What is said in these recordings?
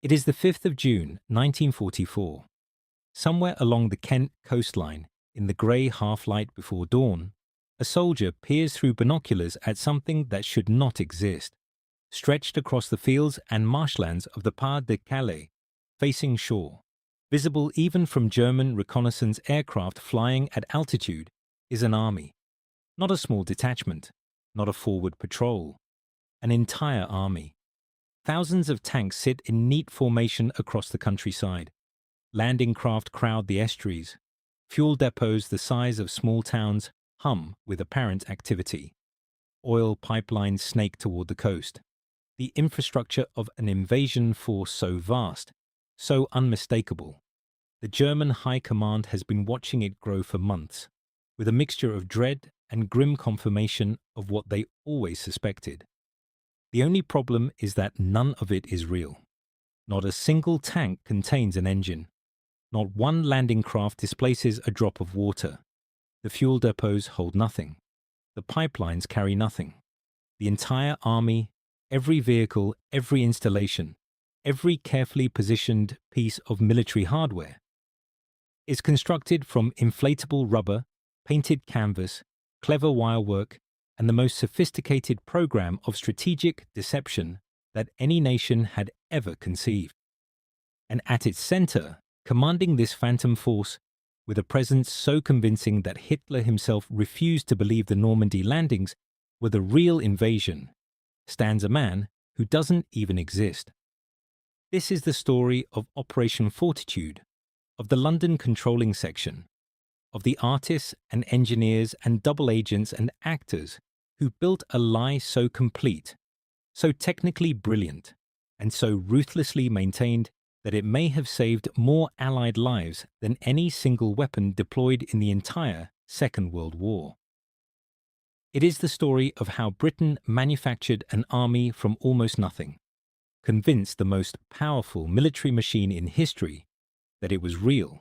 It is the 5th of June, 1944. Somewhere along the Kent coastline, in the grey half-light before dawn, a soldier peers through binoculars at something that should not exist, stretched across the fields and marshlands of the Pas-de-Calais, facing shore. Visible even from German reconnaissance aircraft flying at altitude is an army. Not a small detachment, not a forward patrol. An entire army. Thousands of tanks sit in neat formation across the countryside. Landing craft crowd the estuaries. Fuel depots the size of small towns hum with apparent activity. Oil pipelines snake toward the coast. The infrastructure of an invasion force so vast, so unmistakable. The German High Command has been watching it grow for months, with a mixture of dread and grim confirmation of what they always suspected. The only problem is that none of it is real. Not a single tank contains an engine. Not one landing craft displaces a drop of water. The fuel depots hold nothing. The pipelines carry nothing. The entire army, every vehicle, every installation, every carefully positioned piece of military hardware is constructed from inflatable rubber, painted canvas, clever wirework, and the most sophisticated program of strategic deception that any nation had ever conceived. And at its center, commanding this phantom force, with a presence so convincing that Hitler himself refused to believe the Normandy landings were the real invasion, stands a man who doesn't even exist. This is the story of Operation Fortitude, of the London controlling section, of the artists and engineers and double agents and actors who built a lie so complete, so technically brilliant, and so ruthlessly maintained that it may have saved more Allied lives than any single weapon deployed in the entire Second World War. It is the story of how Britain manufactured an army from almost nothing, convinced the most powerful military machine in history that it was real,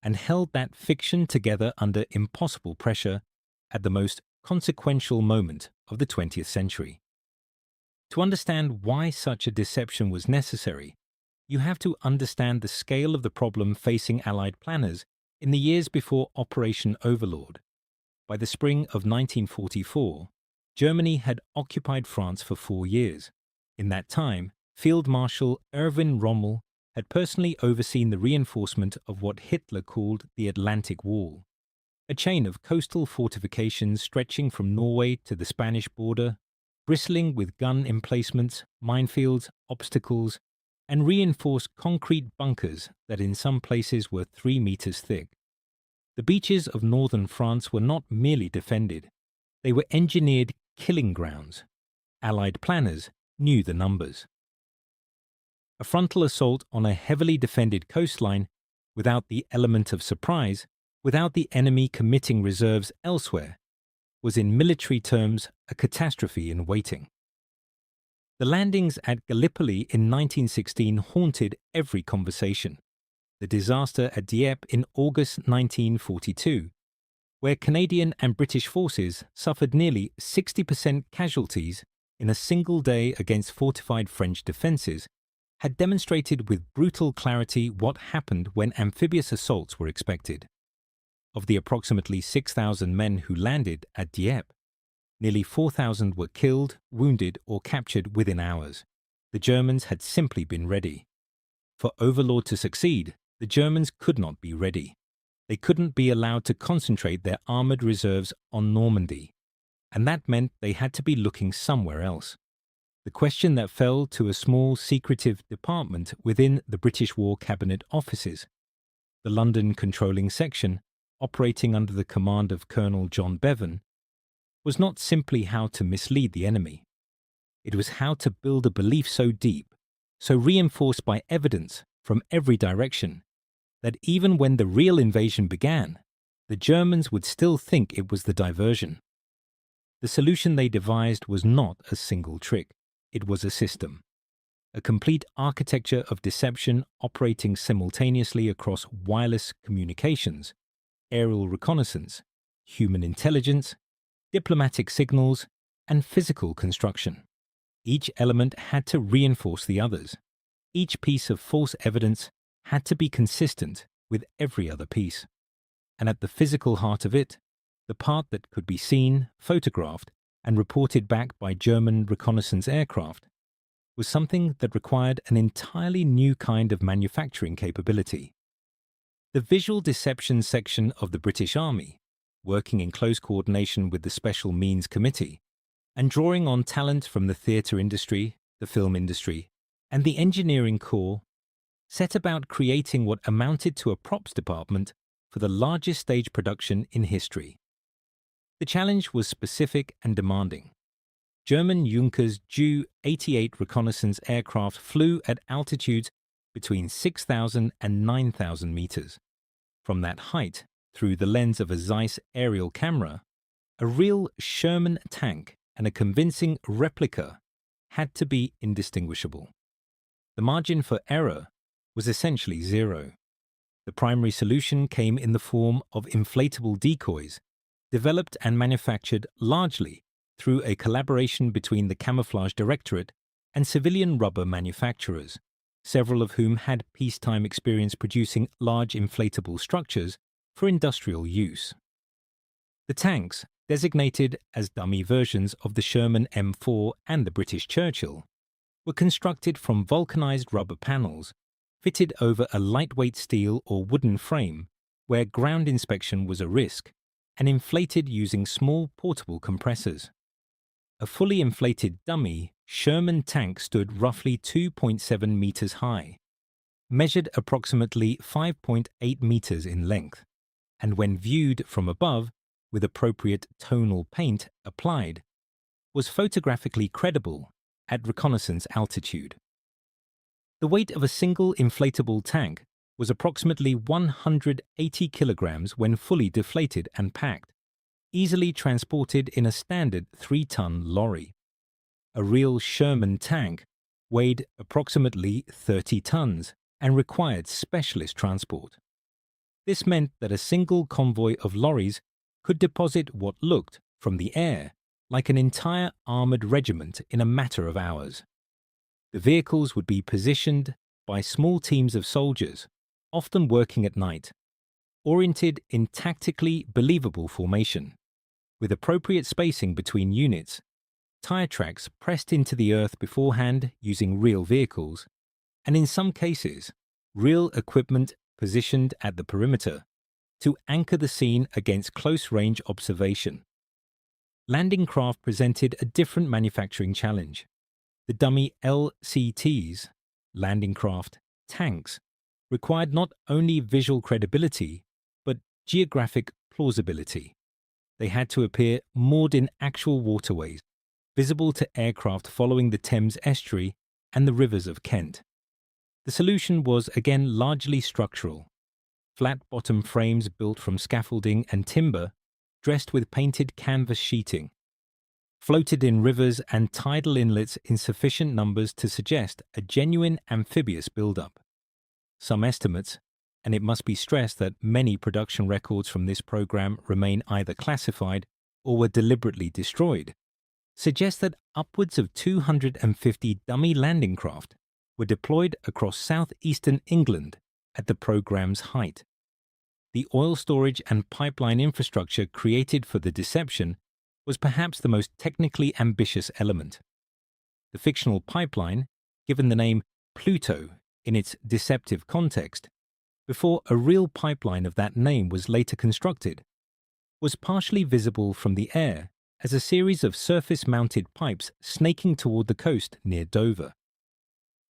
and held that fiction together under impossible pressure at the most consequential moment of the 20th century. To understand why such a deception was necessary, you have to understand the scale of the problem facing Allied planners in the years before Operation Overlord. By the spring of 1944, Germany had occupied France for 4 years. In that time, Field Marshal Erwin Rommel had personally overseen the reinforcement of what Hitler called the Atlantic Wall, a chain of coastal fortifications stretching from Norway to the Spanish border, bristling with gun emplacements, minefields, obstacles, and reinforced concrete bunkers that in some places were 3 meters thick. The beaches of northern France were not merely defended, they were engineered killing grounds. Allied planners knew the numbers. A frontal assault on a heavily defended coastline, without the element of surprise, without the enemy committing reserves elsewhere, was in military terms a catastrophe in waiting. The landings at Gallipoli in 1916 haunted every conversation. The disaster at Dieppe in August 1942, where Canadian and British forces suffered nearly 60% casualties in a single day against fortified French defences, had demonstrated with brutal clarity what happened when amphibious assaults were expected. Of the approximately 6,000 men who landed at Dieppe, nearly 4,000 were killed, wounded, or captured within hours. The Germans had simply been ready. For Overlord to succeed, the Germans could not be ready. They couldn't be allowed to concentrate their armoured reserves on Normandy, and that meant they had to be looking somewhere else. The question that fell to a small secretive department within the British War Cabinet offices, the London controlling section, operating under the command of Colonel John Bevan, was not simply how to mislead the enemy. It was how to build a belief so deep, so reinforced by evidence from every direction, that even when the real invasion began, the Germans would still think it was the diversion. The solution they devised was not a single trick, it was a system. A complete architecture of deception operating simultaneously across wireless communications, aerial reconnaissance, human intelligence, diplomatic signals, and physical construction. Each element had to reinforce the others. each piece of false evidence had to be consistent with every other piece. And at the physical heart of it, the part that could be seen, photographed, and reported back by German reconnaissance aircraft, was something that required an entirely new kind of manufacturing capability. The Visual Deception section of the British Army, working in close coordination with the Special Means Committee, and drawing on talent from the theatre industry, the film industry, and the engineering corps, set about creating what amounted to a props department for the largest stage production in history. The challenge was specific and demanding. German Junkers Ju-88 reconnaissance aircraft flew at altitudes between 6,000 and 9,000 meters. From that height, through the lens of a Zeiss aerial camera, a real Sherman tank and a convincing replica had to be indistinguishable. The margin for error was essentially zero. The primary solution came in the form of inflatable decoys, developed and manufactured largely through a collaboration between the Camouflage Directorate and civilian rubber manufacturers, several of whom had peacetime experience producing large inflatable structures for industrial use. The tanks, designated as dummy versions of the Sherman M4 and the British Churchill, were constructed from vulcanized rubber panels, fitted over a lightweight steel or wooden frame where ground inspection was a risk, and inflated using small portable compressors. A fully inflated dummy Sherman tank stood roughly 2.7 meters high, measured approximately 5.8 meters in length, and when viewed from above, with appropriate tonal paint applied, was photographically credible at reconnaissance altitude. The weight of a single inflatable tank was approximately 180 kilograms when fully deflated and packed, easily transported in a standard 3-ton lorry. A real Sherman tank weighed approximately 30 tons and required specialist transport. This meant that a single convoy of lorries could deposit what looked, from the air, like an entire armored regiment in a matter of hours. The vehicles would be positioned by small teams of soldiers, often working at night, oriented in tactically believable formation, with appropriate spacing between units, tire tracks pressed into the earth beforehand using real vehicles, and in some cases, real equipment positioned at the perimeter to anchor the scene against close-range observation. Landing craft presented a different manufacturing challenge. The dummy LCTs, landing craft tanks, required not only visual credibility, but geographic plausibility. They had to appear moored in actual waterways, visible to aircraft following the Thames estuary and the rivers of Kent. The solution was again largely structural. Flat-bottom frames built from scaffolding and timber, dressed with painted canvas sheeting, floated in rivers and tidal inlets in sufficient numbers to suggest a genuine amphibious buildup. Some estimates, and it must be stressed that many production records from this program remain either classified or were deliberately destroyed, suggest that upwards of 250 dummy landing craft were deployed across southeastern England at the program's height. The oil storage and pipeline infrastructure created for the deception was perhaps the most technically ambitious element. The fictional pipeline, given the name Pluto in its deceptive context, before a real pipeline of that name was later constructed, was partially visible from the air as a series of surface-mounted pipes snaking toward the coast near Dover.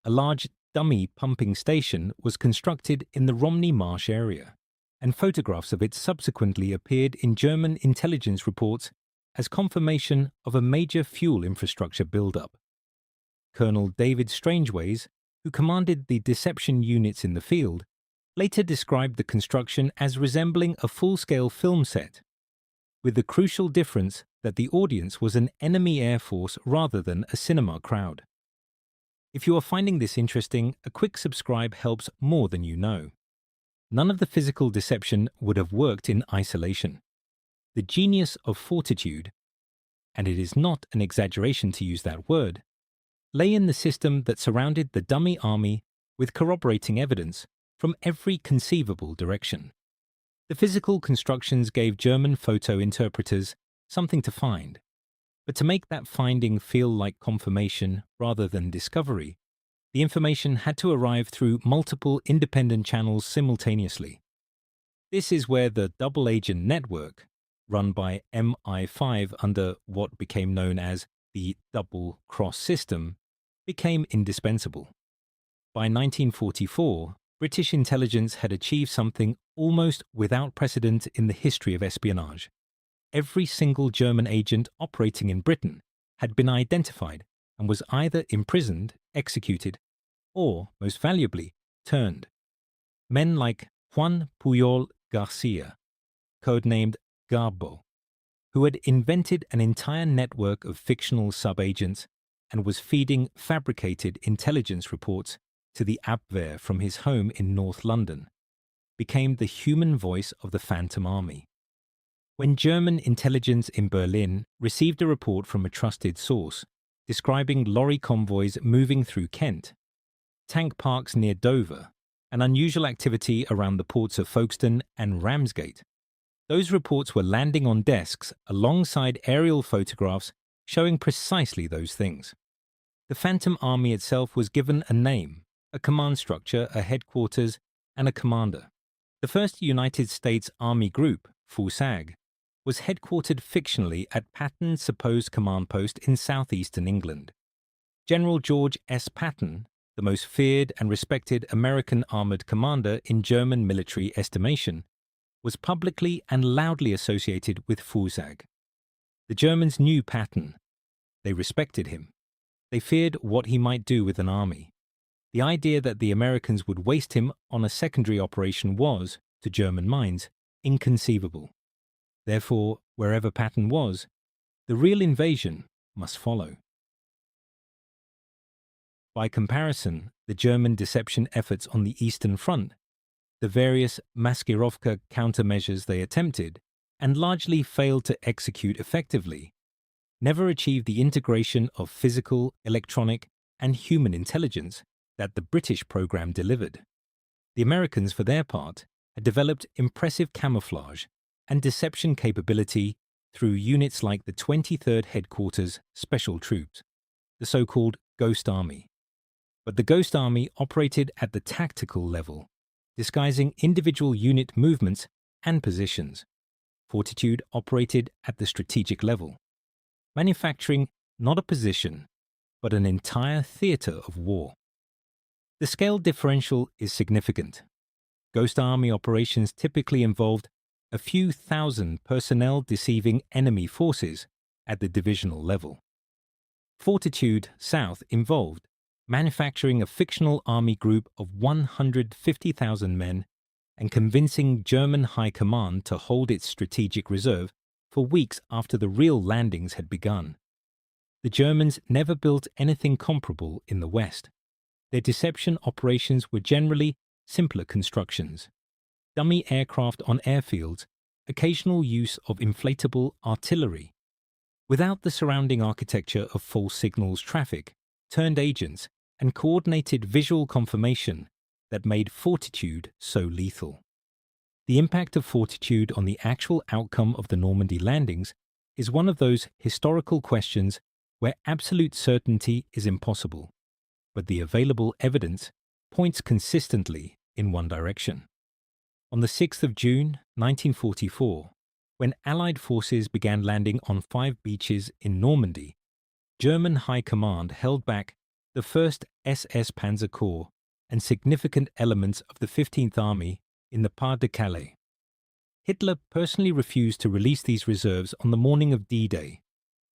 A large dummy pumping station was constructed in the Romney Marsh area, and photographs of it subsequently appeared in German intelligence reports as confirmation of a major fuel infrastructure buildup. Colonel David Strangeways, who commanded the deception units in the field, later described the construction as resembling a full-scale film set, with the crucial difference that the audience was an enemy air force rather than a cinema crowd. If you are finding this interesting, a quick subscribe helps more than you know. None of the physical deception would have worked in isolation. The genius of Fortitude, and it is not an exaggeration to use that word, lay in the system that surrounded the dummy army with corroborating evidence from every conceivable direction. The physical constructions gave German photo interpreters something to find, but to make that finding feel like confirmation rather than discovery, the information had to arrive through multiple independent channels simultaneously. This is where the double-agent network, run by MI5 under what became known as the double-cross system, became indispensable. By 1944, British intelligence had achieved something almost without precedent in the history of espionage. Every single German agent operating in Britain had been identified and was either imprisoned, executed, or, most valuably, turned. Men like Juan Puyol Garcia, codenamed Garbo, who had invented an entire network of fictional sub-agents and was feeding fabricated intelligence reports to the Abwehr from his home in North London, became the human voice of the Phantom Army. When German intelligence in Berlin received a report from a trusted source describing lorry convoys moving through Kent, tank parks near Dover, and unusual activity around the ports of Folkestone and Ramsgate, those reports were landing on desks alongside aerial photographs showing precisely those things. The Phantom Army itself was given a name, a command structure, a headquarters, and a commander. The first United States Army group, FUSAG, was headquartered fictionally at Patton's supposed command post in southeastern England. General George S. Patton, the most feared and respected American armored commander in German military estimation, was publicly and loudly associated with FUSAG. The Germans knew Patton. They respected him. They feared what he might do with an army. The idea that the Americans would waste him on a secondary operation was, to German minds, inconceivable. Therefore, wherever Patton was, the real invasion must follow. By comparison, the German deception efforts on the Eastern Front, the various Maskirovka countermeasures they attempted, and largely failed to execute effectively, never achieved the integration of physical, electronic, and human intelligence that the British program delivered. The Americans, for their part, had developed impressive camouflage and deception capability through units like the 23rd Headquarters Special Troops, the so-called Ghost Army. But the Ghost Army operated at the tactical level, disguising individual unit movements and positions. Fortitude operated at the strategic level, manufacturing not a position, but an entire theatre of war. The scale differential is significant. Ghost Army operations typically involved a few thousand personnel deceiving enemy forces at the divisional level. Fortitude South involved manufacturing a fictional army group of 150,000 men and convincing German high command to hold its strategic reserve for weeks after the real landings had begun. The Germans never built anything comparable in the West. Their deception operations were generally simpler constructions. Dummy aircraft on airfields, occasional use of inflatable artillery. Without the surrounding architecture of false signals traffic, turned agents, and coordinated visual confirmation that made Fortitude so lethal. The impact of Fortitude on the actual outcome of the Normandy landings is one of those historical questions where absolute certainty is impossible, but the available evidence points consistently in one direction. On the 6th of June, 1944, when Allied forces began landing on 5 beaches in Normandy, German High Command held back the 1st SS Panzer Corps and significant elements of the 15th Army in the Pas-de-Calais. Hitler personally refused to release these reserves on the morning of D-Day,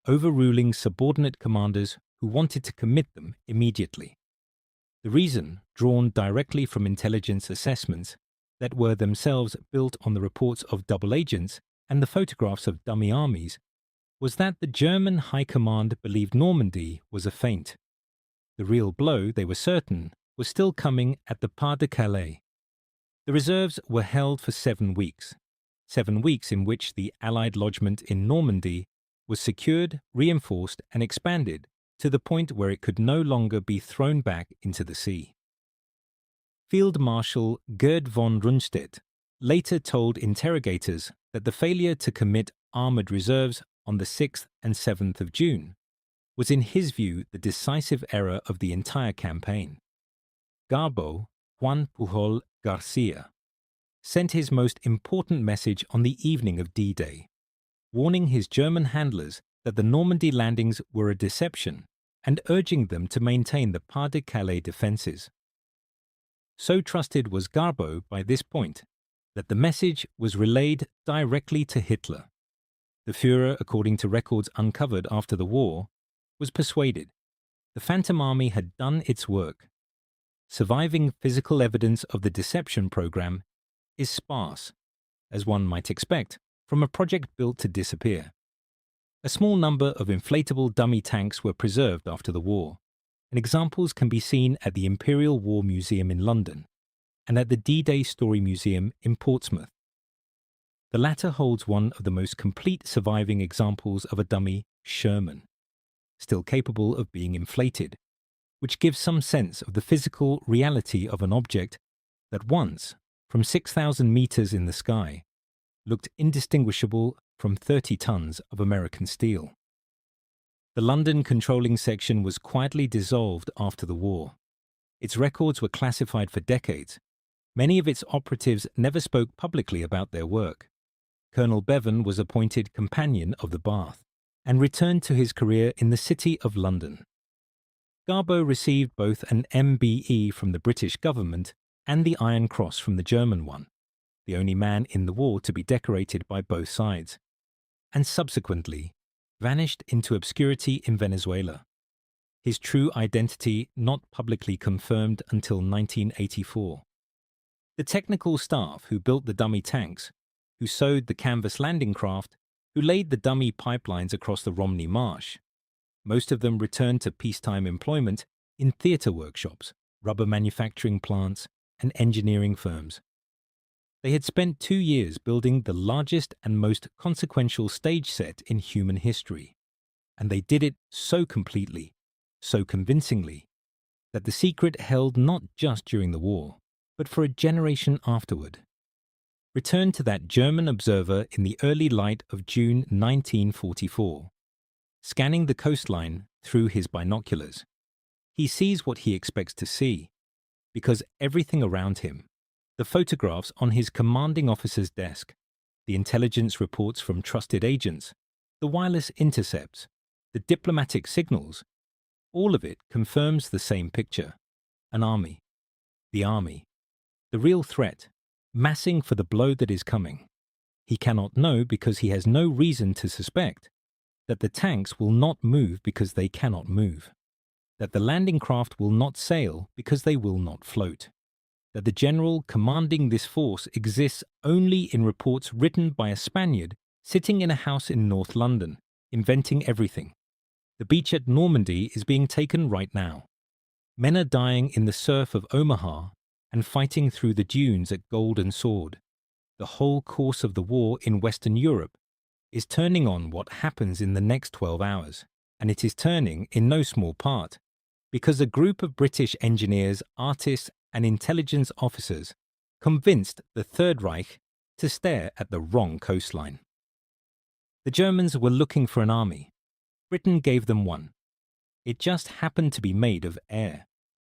overruling subordinate commanders who wanted to commit them immediately. The reason, drawn directly from intelligence assessments that were themselves built on the reports of double agents and the photographs of dummy armies, was that the German High Command believed Normandy was a feint. The real blow, they were certain, was still coming at the Pas-de-Calais. The reserves were held for 7 weeks, 7 weeks in which the Allied lodgment in Normandy was secured, reinforced, and expanded to the point where it could no longer be thrown back into the sea. Field Marshal Gerd von Rundstedt later told interrogators that the failure to commit armoured reserves on the 6th and 7th of June was in his view the decisive error of the entire campaign. Garbo, Juan Pujol Garcia, sent his most important message on the evening of D-Day, warning his German handlers that the Normandy landings were a deception and urging them to maintain the Pas-de-Calais defences. So trusted was Garbo by this point that the message was relayed directly to Hitler. The Führer, according to records uncovered after the war, was persuaded the Phantom Army had done its work. Surviving physical evidence of the deception program is sparse, as one might expect from a project built to disappear. A small number of inflatable dummy tanks were preserved after the war, and examples can be seen at the Imperial War Museum in London and at the D-Day Story Museum in Portsmouth. The latter holds one of the most complete surviving examples of a dummy Sherman, still capable of being inflated, which gives some sense of the physical reality of an object that once, from 6,000 meters in the sky, looked indistinguishable from 30 tons of American steel. The London controlling section was quietly dissolved after the war. Its records were classified for decades. Many of its operatives never spoke publicly about their work. Colonel Bevan was appointed Companion of the Bath and returned to his career in the City of London. Garbo received both an MBE from the British government and the Iron Cross from the German one, the only man in the war to be decorated by both sides, and subsequently vanished into obscurity in Venezuela, his true identity not publicly confirmed until 1984. The technical staff who built the dummy tanks, who sewed the canvas landing craft, who laid the dummy pipelines across the Romney Marsh, most of them returned to peacetime employment in theatre workshops, rubber manufacturing plants, and engineering firms. They had spent 2 years building the largest and most consequential stage set in human history, and they did it so completely, so convincingly, that the secret held not just during the war, but for a generation afterward. Return to that German observer in the early light of June 1944. Scanning the coastline through his binoculars, he sees what he expects to see, because everything around him, the photographs on his commanding officer's desk, the intelligence reports from trusted agents, the wireless intercepts, the diplomatic signals, all of it confirms the same picture. An army. The army. The real threat, massing for the blow that is coming. He cannot know because he has no reason to suspect that the tanks will not move because they cannot move, that the landing craft will not sail because they will not float, that the general commanding this force exists only in reports written by a Spaniard sitting in a house in North London, inventing everything. The beach at Normandy is being taken right now. Men are dying in the surf of Omaha and fighting through the dunes at Golden Sword. The whole course of the war in Western Europe is turning on what happens in the next 12 hours, and it is turning in no small part because a group of British engineers, artists, and intelligence officers convinced the Third Reich to stare at the wrong coastline. The Germans were looking for an army. Britain gave them one. It just happened to be made of air.